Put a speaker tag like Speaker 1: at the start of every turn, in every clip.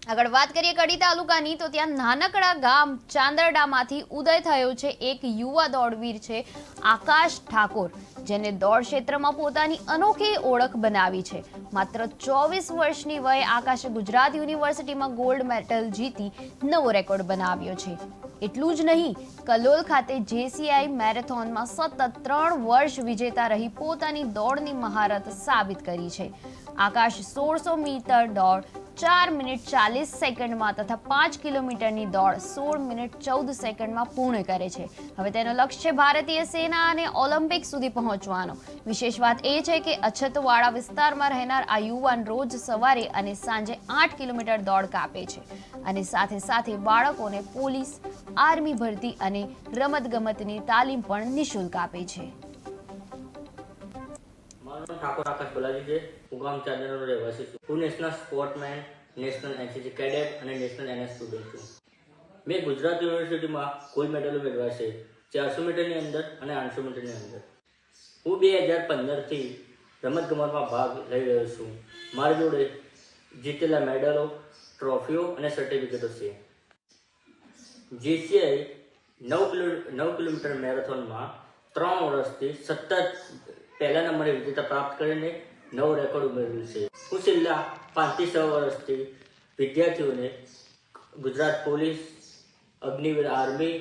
Speaker 1: આગળ વાત કરીએ કડી તાલુકાની તો ત્યાં નાનકડા ગામ ચાંદરડામાંથી ઉદય થયો છે એક યુવા દોડવીર છે આકાશ ઠાકોર, જેને દોડ ક્ષેત્રમાં પોતાની અનોખી ઓળખ બનાવી છે। માત્ર 24 વર્ષની વયે આકાશે ગુજરાત યુનિવર્સિટીમાં ગોલ્ડ મેડલ જીતી નવો રેકોર્ડ બનાવ્યો છે। એટલું જ નહીં, કલોલ ખાતે જેસીઆઈ મેરેથોનમાં સતત 3 વર્ષ વિજેતા રહી પોતાની દોડની મહારત સાબિત કરી છે। આકાશ 1600 મીટર દોડ 4 મિનિટ 40 સેકન્ડમાં તથા 5 કિલોમીટરની દોડ 16 મિનિટ 14 સેકન્ડમાં પૂર્ણ કરે છે। હવે તેનો લક્ષ્ય છે ભારતીય સેના અને ઓલિમ્પિક સુધી પહોંચવાનો। વિશેષ વાત એ છે કે અછતવાળા વિસ્તારમાં રહેનાર આ યુવાન રોજ સવારે અને સાંજે 8 કિલોમીટર દોડ કાપે છે અને સાથે સાથે બાળકોને પોલીસ, આર્મી ભરતી અને રમતગમતની તાલીમ પણ નિઃશુલ્ક આપે છે।
Speaker 2: ઠાકોર આકાશ બોલાજી છે। હું ગામ ચાંદરનો રહેવાસી છું। હું national sportsman, national NCC cadet અને નેશનલ એનએસ સ્ટુડન્ટ છું। મેં ગુજરાત યુનિવર્સિટીમાં ગોલ્ડ મેડલો મેળવ્યા છે 400 મીટરની અંદર અને 800 મીટરની અંદર। હું 2015થી રમતગમતમાં ભાગ લઈ રહ્યો છું। મારી જોડે જીતેલા મેડલો, ટ્રોફીઓ અને સર્ટિફિકેટો છે। જેસીઆઈ 9 કિલોમીટર મેરેથોનમાં 3 વર્ષથી સતત પહેલા નંબરે વિજેતા પ્રાપ્ત કરીને નવો રેકોર્ડ ઉમેર્યો છે। હું છેલ્લા 5 થી 6 વર્ષથી વિદ્યાર્થીઓને Gujarat police, Agniveer army,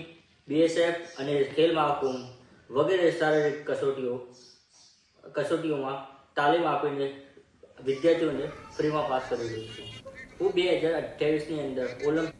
Speaker 2: BSF અને ખેલ મહાકુંભ વગેરે શારીરિક કસોટીઓમાં તાલીમ આપીને વિદ્યાર્થીઓને ફ્રીમાં પાસ કરી રહ્યો છું। હું 2028ની અંદર ઓલિમ્પિક